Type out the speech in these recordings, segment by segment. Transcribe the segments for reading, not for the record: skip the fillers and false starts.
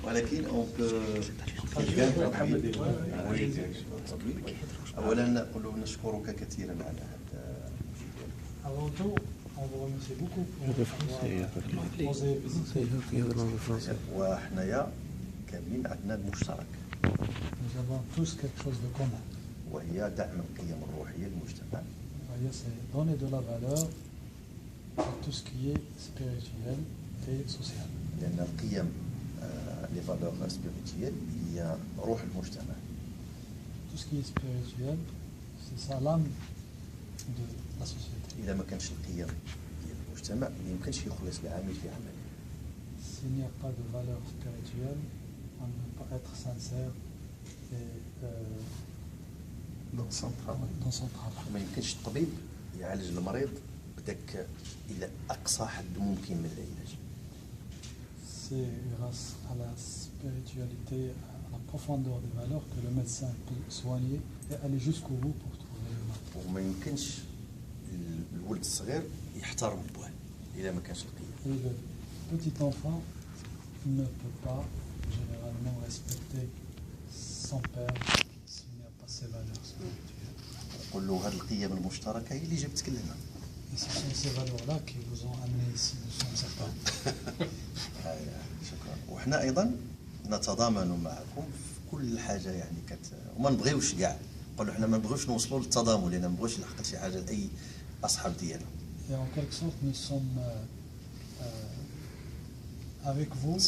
ولكن اولا نقول نشكرك كثيرا على هذا. Avant tout, on vous remercie beaucoup pour poser وحنايا كاملين عندنا المشترك Nous avons tous quelque chose de commun. وهي دعم القيم الروحيه للمجتمع. C'est donner de la valeur à tout ce qui est spirituel et social. لان القيم لي فالور سبيريتويال هي روح المجتمع. Tout ce qui est spirituel, c'est ça l'âme de la société. اذا ما كانش القيم ديال المجتمع ما يمكنش يخلص العامل في عمله. S'il n'y a pas de valeur spirituelle, on ne peut pas être sincère et dans son travail. ما يمكنش الطبيب يعالج المريض بداك الى اقصى حد ممكن من العلاج. C'est grâce à la spiritualité, à la profondeur des valeurs que le médecin peut soigner et aller jusqu'au bout pour trouver le mal. وما يمكنش الولد الصغير يحترم بوه اذا ما كانش القيم. Et le petit enfant ne peut pas généralement respecter son père s'il n'y a pas ces valeurs spirituelles. نقول له هذه القيم المشتركه هي اللي جبتك لنا. Et ce sont ces valeurs-là qui vous ont amené ici, nous sommes certains. شكرا. وحنا ايضا نتضامن معكم في كل حاجه يعني وما نبغيوش كاع نقولوا حنا ما نبغيوش نوصلوا للتضامن لان ما نبغيوش نحقق شي حاجه لاي اصحاب ديالنا. Et en quelque sorte, nous sommes avec vous,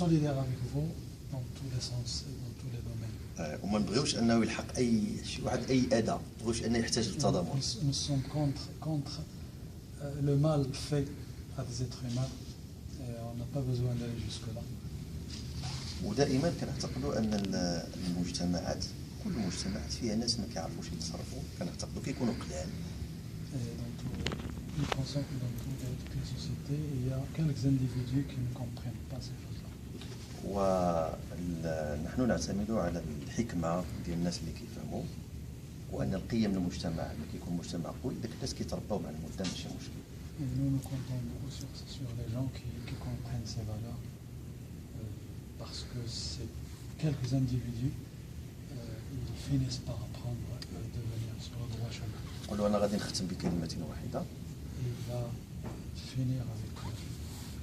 solidaires avec vous dans tous les sens et dans tous les domaines. وما نبغيوش انه يلحق شي واحد اي اذى، ما نبغيوش انه يحتاج للتضامن. Nous sommes contre le mal fait à des êtres humains et on n'a pas besoin d'aller jusque-là. ودائما كنعتقدوا ان المجتمعات كل المجتمعات فيها ناس ما كيعرفوش يتصرفوا، كنعتقدوا كيكونوا قلال. Nous pensons que dans toutes les sociétés, il y a quelques individus qui ne comprennent pas ces choses-là. ونحن نعتمد على الحكمه ديال الناس اللي كيفهموا وان القيم المجتمع اللي كيكون مجتمع قوي داك الناس كيترباو مع المده ماشي مشكل. Et nous nous comptons beaucoup sur les gens qui comprennent ces valeurs parce que c'est quelques individus ils finissent par apprendre à devenir sur le droit chemin. نقولوا انا غادي نختم بكلمه واحده. Il va finir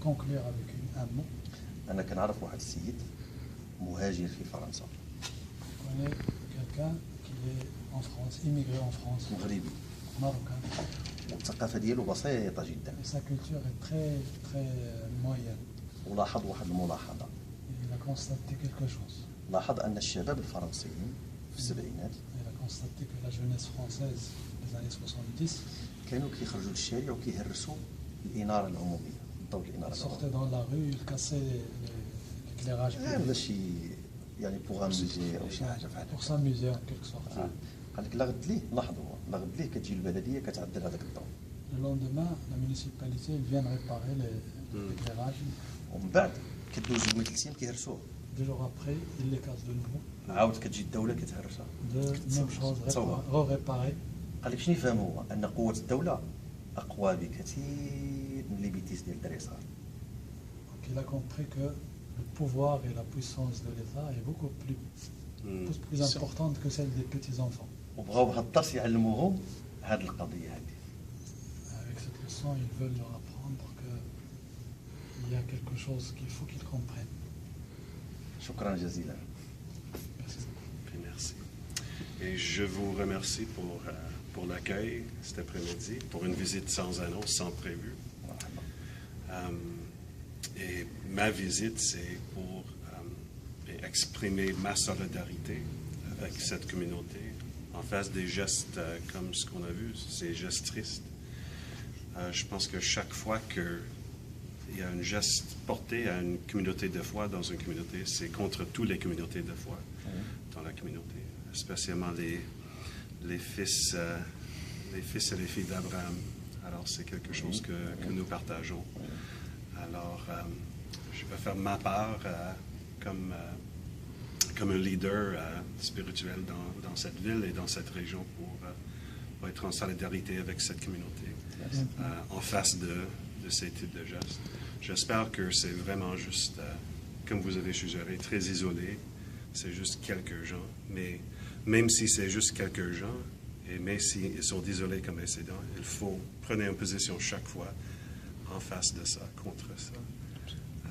conclure avec un mot. انا كنعرف واحد السيد مهاجر في فرنسا. Je connais quelqu'un qui est en France, immigré en France. مغربي. Marocain. والثقافه ديالو بسيطه جدا. Sa culture est très moyenne. ولاحظ واحد الملاحظه. Il a constaté quelque chose. لاحظ ان الشباب الفرنسيين في السبعينات. Il a constaté que la jeunesse française des années 70 كانوا كيخرجوا للشارع وكيهرسوا الاناره العموميه، ضوء الاناره العموميه. sortaient dans la rue, ils cassaient l'éclairage public. ولا شي يعني بوغ اموزي او شي حاجه بحال Pour هكا. s'amuser en quelque sorte. قال لك لا غد ليه لاحظ هو لا غد ليه كتجي البلديه كتعدل هذاك الضوء. Le lendemain, la municipalité vient réparer l'éclairage. ومن بعد كدوز يومين 3 ايام كيهرسوه. 2 jours après, ils les cassent de nouveau. عاود كتجي الدوله كتهرسها. Même chose, re-réparer. قال لك شنو يفهم هو ان قوه الدوله اقوى بكثير من لي بيتيس ديال الدراري صغار. Donc il a compris que le pouvoir et la puissance de l'État est beaucoup plus importante que celle des petits-enfants. وبغاو بهذا الدرس يعلموهم هذه القضيه هذه. Avec cette leçon, ils veulent leur apprendre qu'il y a quelque chose qu'il faut qu'ils comprennent. شكرا جزيلا. Merci. Et je vous remercie pour l'accueil cet après-midi, pour une visite sans annonce, sans prévu. Et ma visite, c'est pour exprimer ma solidarité avec cette communauté en face des gestes comme ce qu'on a vu, ces gestes tristes. Je pense que chaque fois qu'il y a un geste porté à une communauté de foi dans une communauté, c'est contre toutes les communautés de foi dans la communauté, spécialement les fils et les filles d'Abraham. Alors c'est quelque chose que nous partageons. Alors je vais faire ma part comme un leader spirituel dans cette ville et dans cette région pour être en solidarité avec cette communauté, en face de ces types de gestes. J'espère que c'est vraiment juste, comme vous avez suggéré, très isolé. C'est juste quelques gens. Mais même si c'est juste quelques gens, et même s'ils sont isolés comme incident, il faut prendre une position chaque fois en face de ça, contre ça.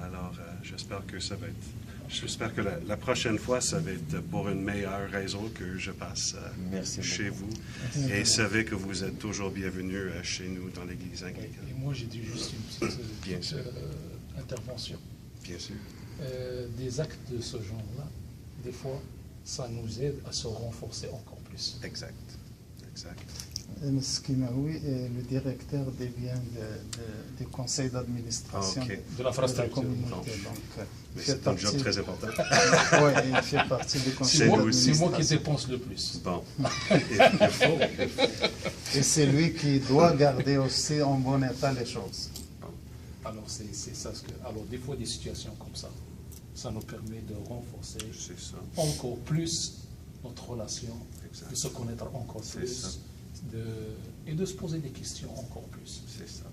Alors, j'espère que ça va être... J'espère que la prochaine fois, ça va être pour une meilleure raison que je passe Merci chez beaucoup. vous. Et savez que vous êtes toujours bienvenus chez nous dans l'Église anglicane. Et moi, j'ai dit juste une petite, Bien sûr. intervention. Bien sûr. Des actes de ce genre-là, des fois, ça nous aide à se renforcer encore plus. Exact. Exact. Mouski Maoui est le directeur des biens du conseil d'administration Ok. De l'infrastructure. communauté. Donc, Mais c'est un job très important. Oui, il fait partie du conseil C'est moi, d'administration. qui dépense le plus. Bon. Il faut. Et c'est lui qui doit garder aussi en bon état les choses. Alors, c'est ça. Alors, des fois, des situations comme ça nous permet de renforcer C'est ça. encore plus notre relation, Exact. de se connaître encore C'est plus, ça. et de se poser des questions encore plus. C'est ça.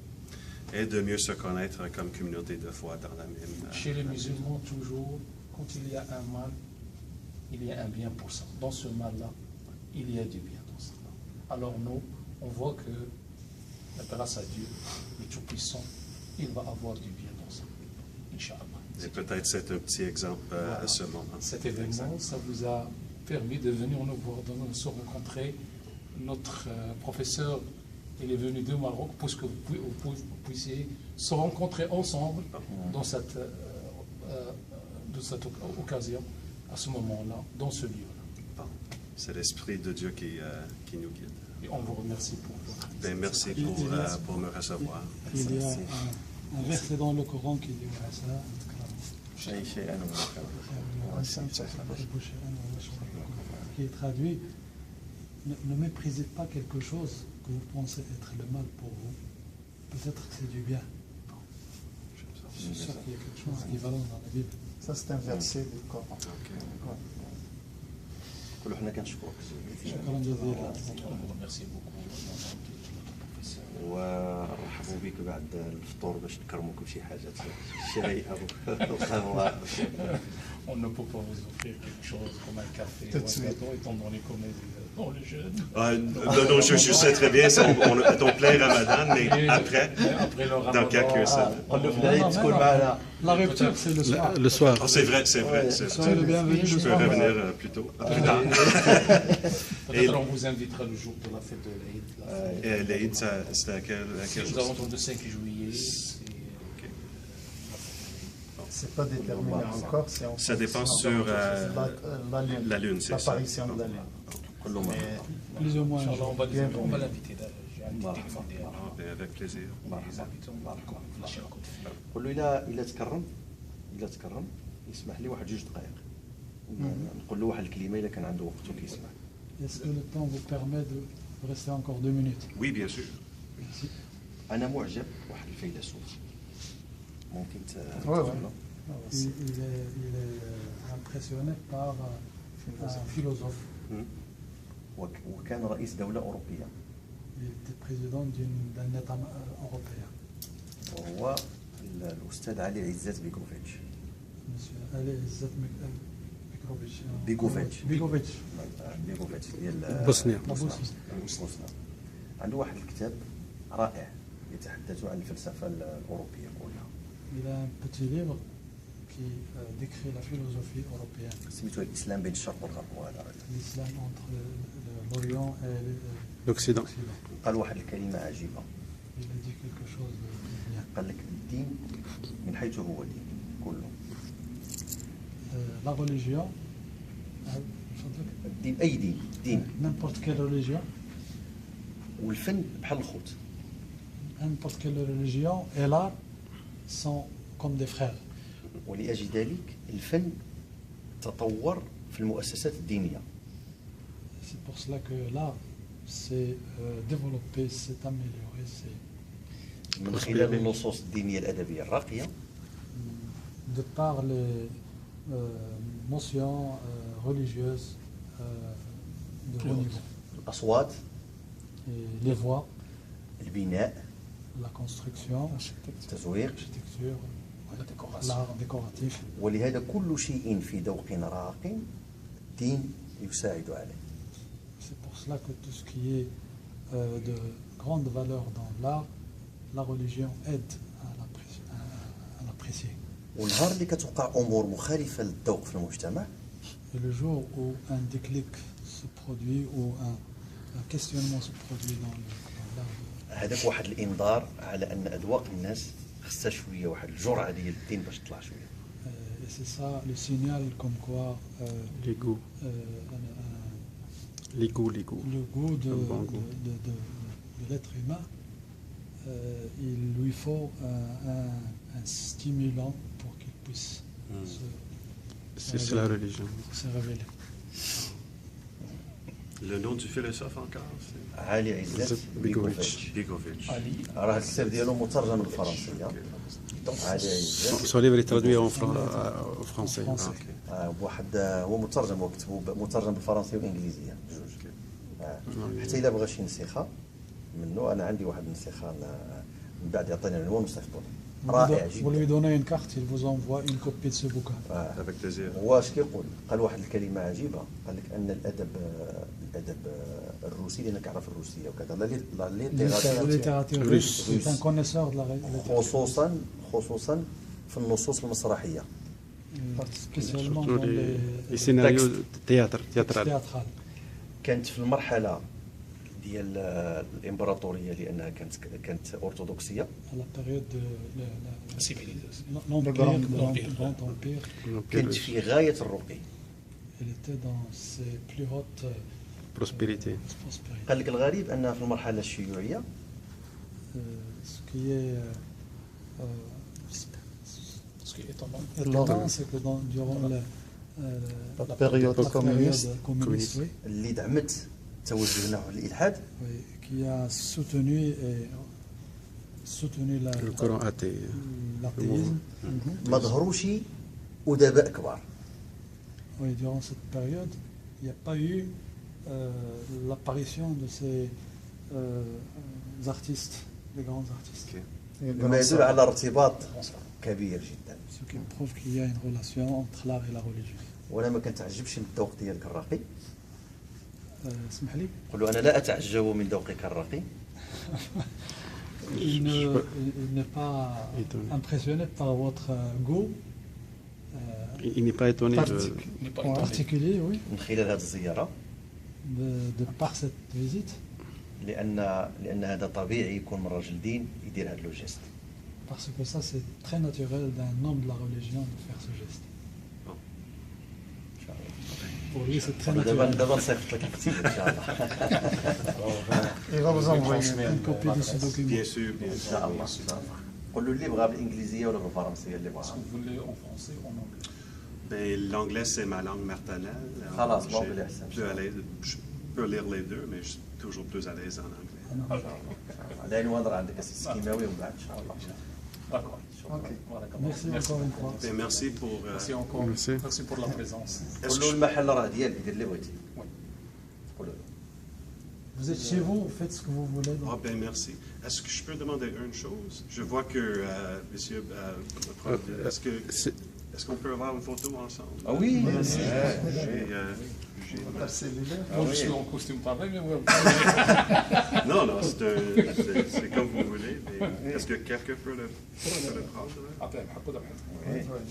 Et de mieux se connaître comme communauté de foi dans la même... Chez les musulmans, toujours, quand il y a un mal, il y a un bien pour ça. Dans ce mal-là, il y a du bien dans ça. Alors nous, on voit que, grâce à Dieu, le Tout-Puissant, il va avoir du bien dans ça. Inch'Allah. Et peut-être c'est un petit exemple à ce moment. Cet événement, ça vous a permis de venir nous voir, de se rencontrer. Notre professeur, il est venu de Maroc pour que vous puissiez se rencontrer ensemble dans cette occasion, à ce moment-là, dans ce lieu-là. Bon. C'est l'Esprit de Dieu qui nous guide. Et on vous remercie pour votre Ben, merci pour me recevoir. Il y a un verset dans le Coran qui dit qui est traduit, ne méprisez pas quelque chose que vous pensez être le mal pour vous. Peut-être que c'est du bien. Je suis sûr qu'il y a quelque chose d'équivalent dans la Bible. Ça, c'est un verset du Coran. كل حنا كنشكرك شكرا جزيلا. On vous remercie beaucoup. ورحبوا بك بعد الفطور باش نكرموك بشي حاجات شي رايقه القهوه. On ne peut pas vous offrir quelque chose comme un café Tout ou de un suite. gâteau, étant donné qu'on est dans les jeunes. Non, je sais très bien, on est en plein Ramadan, mais après, le Ramadan, dans quelques semaines. قول له في العيد تكون معنا. La rupture, c'est le soir. Le soir. Oh, c'est vrai, c'est vrai. c'est Soyez le bienvenu Je le peux soir. revenir plus tôt, plus tard. Peut-être on vous invitera le jour de la fête de l'Aïd. Et l'Aïd, c'est à quel C'est aux jour? alentours de 5 juillet. C'est pas déterminé encore. C'est en Ça dépend fonction sur la lune. la lune, c'est ça. L'apparition de la lune. كله مرحبا. Mais Plus ou moins. Inch'Allah, on va l'inviter. J'ai invité Ah, ben, avec plaisir. les habitants. Flasher un coup de fil. قول له الا تكرم يسمح لي واحد جوج دقائق نقول له واحد الكلمه الا كان عنده وقت وكيسمع. Est-ce que le temps vous permet de rester encore 2 minutes? Oui, bien sûr. Merci. انا معجب واحد الفيلسوف ممكن Ouais, ouais. تقول Il est impressionné par un philosophe. وكان رئيس دوله اوروبيه Il était président d'un État européen. وهو الاستاذ علي عزت بيكوفيتش. Monsieur Ali Izzat Bekrovic. بيكوفيتش Begovic. بيكوفيتش ديال بوسنيا. بوسنيا. عنده واحد الكتاب رائع يتحدث عن الفلسفه الاوروبيه كلها. Il a un petit livre qui décrit la philosophie européenne, سميتو الاسلام بين الشرق والغرب. وهذا l'islam entre l'Orient et L'Occident. قال واحد الكلمه عجيبه. Il a dit quelque chose de bien. قال لك الدين من حيث هو دين كله. La religion, الدين اي دين n'importe quelle religion, والفن بحال الخوت. n'importe quelle religion et l'art sont comme des frères. ولأجل ذلك الفن تطور في المؤسسات الدينية. C'est pour cela que l'art s'est développé, s'est amélioré, من خلال النصوص الدينية الأدبية الراقية de par les notions religieuses de haut niveau. الأصوات Et les voies, البناء، la construction, التزويق. l'architecture, l'art décoratif. ولهذا كل شيء في ذوق راق الدين يساعد عليه. C'est pour cela que tout ce qui est de grande valeur dans l'art, la religion aide à l'apprécier. والنهار اللي كتوقع امور مخالفه للذوق في المجتمع Et le jour où un déclic se produit, ou un questionnement se produit dans l'art, هذاك واحد الانذار على ان اذواق الناس خصها شويه واحد الجرعه ديال الدين باش تطلع شويه. et c'est ça le signal comme quoi Les goûts. Les goûts. le goût de, Un bon goût. de l'être humain, il lui faut un stimulant pour qu'il puisse C'est la religion. se révéler. Le nom du philosophe encore, c'est علي عزت بيكوفيتش. Bigovich. راه الكتاب ديالو مترجم بالفرنسيه. علي عزت Son livre est traduit en français. Français. بواحد هو مترجم، وكتبه مترجم بالفرنسيه والانجليزيه بجوج. حتى الا بغى شي نسخه منه، انا عندي واحد النسخه من بعد يعطيني العنوان ونصيفطو رائع Vous lui جدا. donnez une carte, il vous envoie une copie de ce bouquin. Avec plaisir. هو اش كيقول؟ قال واحد الكلمه عجيبه، قال لك ان الادب الروسي، لانك عارف الروسيه وكذا، لا La littérature russe, Russe. c'est un connaisseur de la littérature, خصوصا في النصوص المسرحيه. spécialement Surtout dans les les scénarios théâtrales. théâtrales. كانت في المرحله ديال الامبراطوريه، لانها كانت ارثوذكسيه، À la période de Civilisation. l'Empire, de l'Empire. Grand Empire, كانت في غايه الرقي. elle était dans ses plus hautes Prospérité. prospérités. قال لك الغريب انها في المرحله الشيوعيه Ce qui est Ce qui est étonnant. étonnant, c'est que durant La période la communiste. période communiste, oui, اللي دعمت توجه نحو الالحاد، oui, qui a soutenu Le Coran athée. l'athéisme. ما ظهروش ادباء كبار. Oui, durant cette période, il n'y a pas eu l'apparition de ces artistes, les grands artistes. مما يدل على ارتباط كبير جدا. Ce qui prouve qu'il y a une relation entre l'art et la religion. وانا ما كنتعجبش من الذوق ديالك الراقي. اسمح لي. قل له انا لا اتعجب من ذوقك الراقي. Il n'est pas Étonné. impressionné par votre goût Il n'est pas étonné de... Il n'est pas étonné. particulier, oui, من خلال هذه الزياره، de par cette visite, لان هذا طبيعي يكون من رجل دين يدير هذا لو جيست. parce que ça c'est très naturel d'un homme de la religion de faire ce geste. Pour lui c'est très دابا naturel. دابا نصيفط لك الكتاب ان شاء الله. Il va vous envoyer. Une copie de ce document. Bien sûr, bien ان sûr. شاء الله. قول له اللي بغى بالانجليزيه ولا بالفرنسيه اللي Est-ce بغى. que vous voulez en français ou en anglais? Ben, l'anglais, c'est ma langue maternelle. خلاص، J'ai l'anglais, ça. plus à l'aise. Je peux lire les deux, mais je suis toujours plus à l'aise en anglais. العنوان راه عندك اساس كيماوي ومن بعد ان شاء الله. D'accord. Ok. Merci encore une fois. Ben, merci pour... Merci encore. Merci. Merci pour la présence. est-ce قول que له je- المحل راه ديالك، دير اللي بغيتي. Oui. قول له. Vous êtes chez vous, vous faites ce que vous voulez. Ah ben merci. Est-ce que je peux demander une chose? Je vois que, monsieur, le prof, c'est- est-ce qu'on peut avoir une photo ensemble? Ah oui. J'ai- Moi, je suis en costume pareil, mais ouais. Non, non, c'est comme vous voulez. Mais est-ce que quelqu'un peut le prendre? Attends,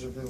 Je vais